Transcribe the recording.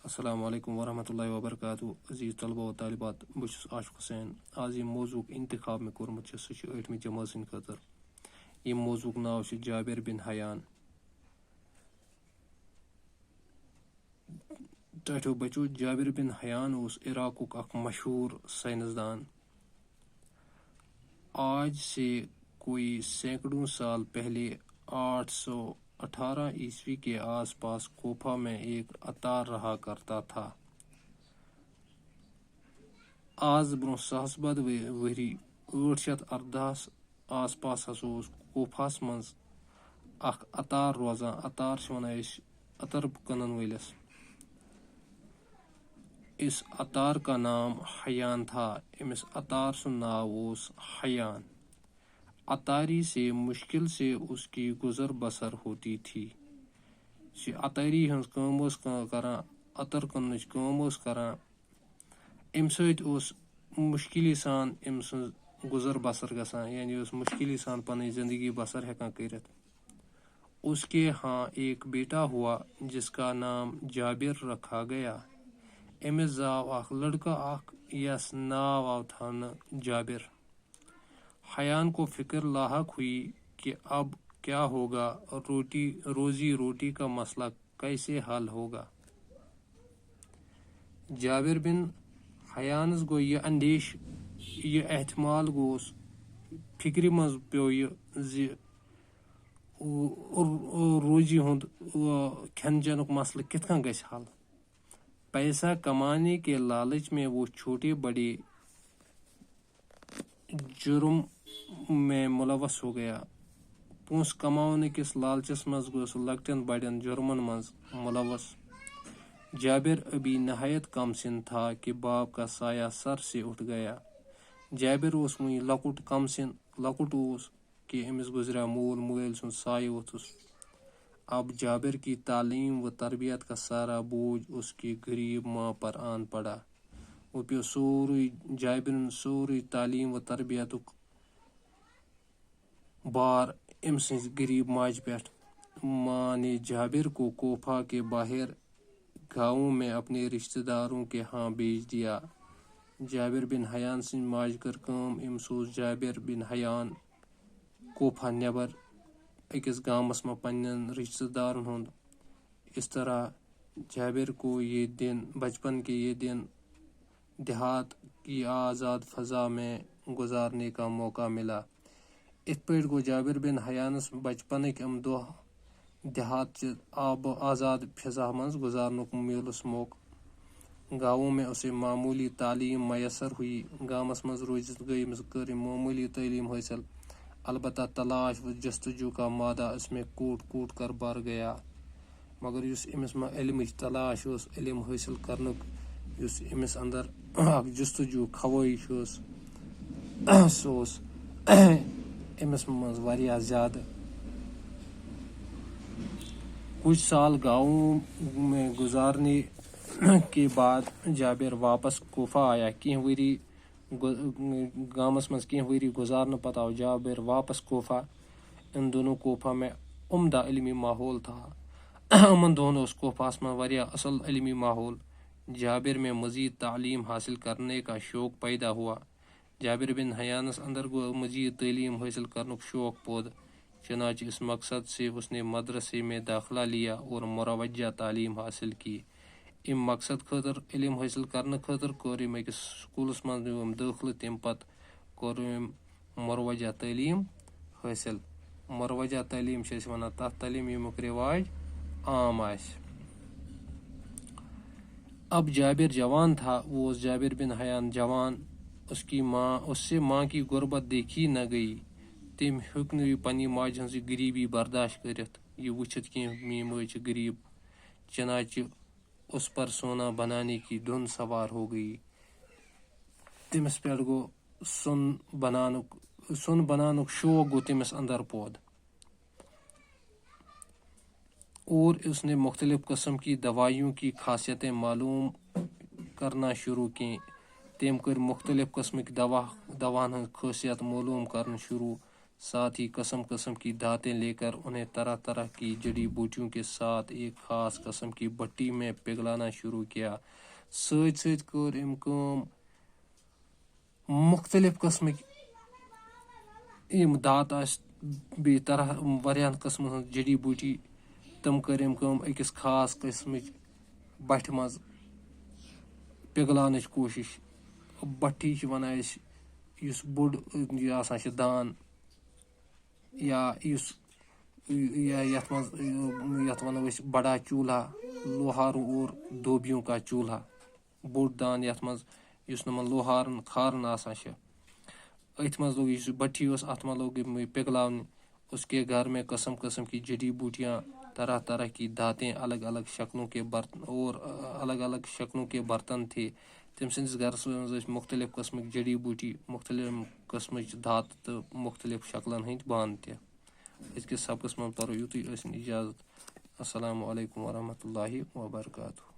السلام علیکم ورحمۃ اللہ وبرکاتہ عزیز طلبہ و طالبات بس عاشق حسین آز یہ موضوع انتخاب میں کورمت سہ 8 جماعت سند خاطر یہ موضوع ناو جابر بن حیان ٹاٹھو بچو جابر بن حیان اس عراق اخ مشہور سائنسدان آج سے کوئی سینکڑوں سال پہلے 818 عیسوی کے آس پاس کوفہ میں ایک عطار رہا کرتا تھا. آز برو ساس بد وری 818 آس پاس ہسا کوفہس مز اخ عطار روزان. عطار ونان عطر کٕنن ولس. اس عطار کا نام حیان تھا. امس عطار سن ناو اوس حیان. عطاری سے مشکل سے اس کی گزر بسر ہوتی تھی. عطاری ہنز کام اوس کران، عطر کٕننٕچ کام اوس کران. امہ سۭتۍ اوس مشکلی سان أمۍ سٕنٛز گزر بسر گژھان، یعنی اوس مشکلی سان پنٕنۍ زندگی بسر ہیکان کٔرِتھ. اس کے ہاں ایک بیٹا ہوا جس کا نام جابر رکھا گیا. امس زاو اخ لڑکا اخ یس ناو آو تھاونہٕ جابر. حیان کو فکر لاحق ہوئی کہ اب کیا ہوگا، روزی روٹی کا مسئلہ کیسے حل ہوگا. جابر بن حیانس گو یہ اندیش، یہ احتمال گوس فکر مز پیو یہ زِ روزی ہند کھین چینک مسئلہ کت کن گژھِ حل. پیسہ کمانے کے لالچ میں وہ چھوٹے بڑے جرم میں ملوث ہو گیا. پونس کماؤن کس لالچس مز گوس لکٹن بڑین جرمن مز ملوث. جابر ابھی نہایت کم سن تھا کہ باپ کا سایہ سر سے اٹھ گیا. جابر اوس وُنہِ لۄکُٹ کم سن لۄکُٹ اوس کہ امس گزریا مول مویل سُنٛد سایہ ووتھُس. اب جابر کی تعلیم و تربیت کا سارا بوجھ اس کی غریب ماں پر آن پڑا. وہ پیو سورُے جابرن سورُے تعلیم و تربیتُک بار أمۍ سٕنٛزِ غریب ماجہِ پٮ۪ٹھ. ماں نے جابر کو کوفہ کے باہر گاؤں میں اپنے رشتہ داروں کے ہاں بھیج دیا. جابر بن حیان سٕنٛدِ ماجہِ کٔر کٲم، أمۍ سوز جابر بن حیان کوفہ نیبر أکِس گامس منٛز پننٮ۪ن رشتہ دارن ہُنٛد. اس طرح جابر کو یہ دن بچپن کے یہ دن دیہات کی آزاد فضا میں گزارنے کا موقع ملا. ات پٲٹھۍ گو جابر بن حیانس بچپنک ام دۄہ دیہات چہِ آزاد فضا مز گزارنُک میولُس موقع. گاؤں میں اسے معمولی تعلیم میسر ہوئی. گامس مز روزِتھ گئی أمِس کٔر معمولی تعلیم حٲصِل، البتہ تلاش و جستجو کا مادہ اس میں کوٹ کوٹ کر بھر گیا. مگر یُس أمِس منٛز علمٕچ تلاش اوس، علم حٲصِل کرنُک یُس أمِس اندر اکھ جستجو خواہش اوس، سُہ اوس أمِس منٛز واریاہ زیادٕ. کچھ سال گاؤں میں گزارنے کے بعد جابر واپس کوفہ آیا. کینٛہہ ؤری گامس منٛز کینٛہہ ؤری گزارنہٕ پتہٕ آو جابر واپس کوفہ. ان دونوں کوفہ میں عمدہ علمی ماحول تھا. یِمن دۄہن اوس کوفہس منٛز واریاہ اصل علمی ماحول. جابر میں مزید تعلیم حاصل کرنے کا شوق پیدا ہوا. جابر بن حیانس اندر گو مزید تعلیم حاصل کرنک شوق پود. چنانچہ اس مقصد سے اس نے مدرسے میں داخلہ لیا اور مروجہ تعلیم حاصل کی. ام مقصد خاطر علم حاصل کرنے خاطر کوٚر أمۍ أکِس سکوٗلس منٛز نیوٗم دٲخلہٕ. تمہِ پتہٕ کوٚر أمۍ مروجہ تعلیم حٲصل. مروجہ تعلیم چھِ أسۍ ونان تتھ تعلیم ییٚمیُک رواج عام آسہِ. اب جابر جوان تھا. وہ اوس جابر بن حیان جوان. اس سے ماں کی غربت دیکھی نہ گئی. تٔمۍ ہیوٚک نہٕ یہِ پننہِ ماجہِ ہٕنٛز یہِ غریٖبی برداشت کٔرِتھ، یہِ وٕچھِتھ کینٛہہ میٛٲنۍ ماج چھِ غریٖب. چنانچہ اس پر سونا بنانے کی دھن سوار ہو گئی. تٔمِس پٮ۪ٹھ گوٚو سۄن بناونُک شوق گوٚو تٔمِس اندر پود. اور اس نے مختلف قسم کی دوائیوں کی خاصیتیں معلوم کرنا شروع کی. تٔمۍ کٔرۍ مختلف قسمٕکۍ دواہن ہٕنٛز خٲصیت معلوم کرٕنۍ شروع. ساتھ ہی قسم قسم کی دھاتیں لے کر انہیں طرح طرح کی جڑی بوٹیوں کے ساتھ ایک خاص قسم کی بٹی میں پگھلانا شروع کیا. سۭتۍ سۭتۍ کٔر أمۍ کٲم مختلف قسمٕکۍ یِم دھات آسہِ بیٚیہِ طرح واریاہن قٕسمن ہٕنٛز جڑی بوٗٹی تِم کٔر أمۍ کٲم أکِس خاص قٕسمٕچ بٹھِ منٛز پِگلاونٕچ کوٗشِش. بٹھی چھِ وَنان أسۍ یُس بوٚڑ یہِ آسان چھِ دان یا یُس یَتھ منٛز یَتھ وَنو أسۍ بڑا چوٗلہا لوہارو اور دوبیوں کا چوٗلہا بوٚڑ دان یَتھ منٛز یُس نہٕ لوہارن کھارن آسان چھِ أتھۍ منٛز لوگ یُس بٹھی اوس اَتھ منٛز لوگ یِم پِگلاونہِ. اس کے گھر میں قسم قسم کی جڑی بوٹیاں طرح طرح کی دھاتیں الگ الگ شکلوں کے برتن اور الگ الگ شکلوں کے برتن تھے. تٔمۍ سٕنٛدِس گرس منٛز ٲسۍ مختلف قٕسمٕکۍ جڑی بوٗٹی مختلف قٕسمٕچ دھاتہٕ تہٕ مختلف شکلن ہٕنٛدۍ بانہٕ تہِ. أزکِس سبقس منٛز پرو یُتُے. ٲسِن اِجازت. السلام علیکم ورحمۃ اللہ وبرکاتہ.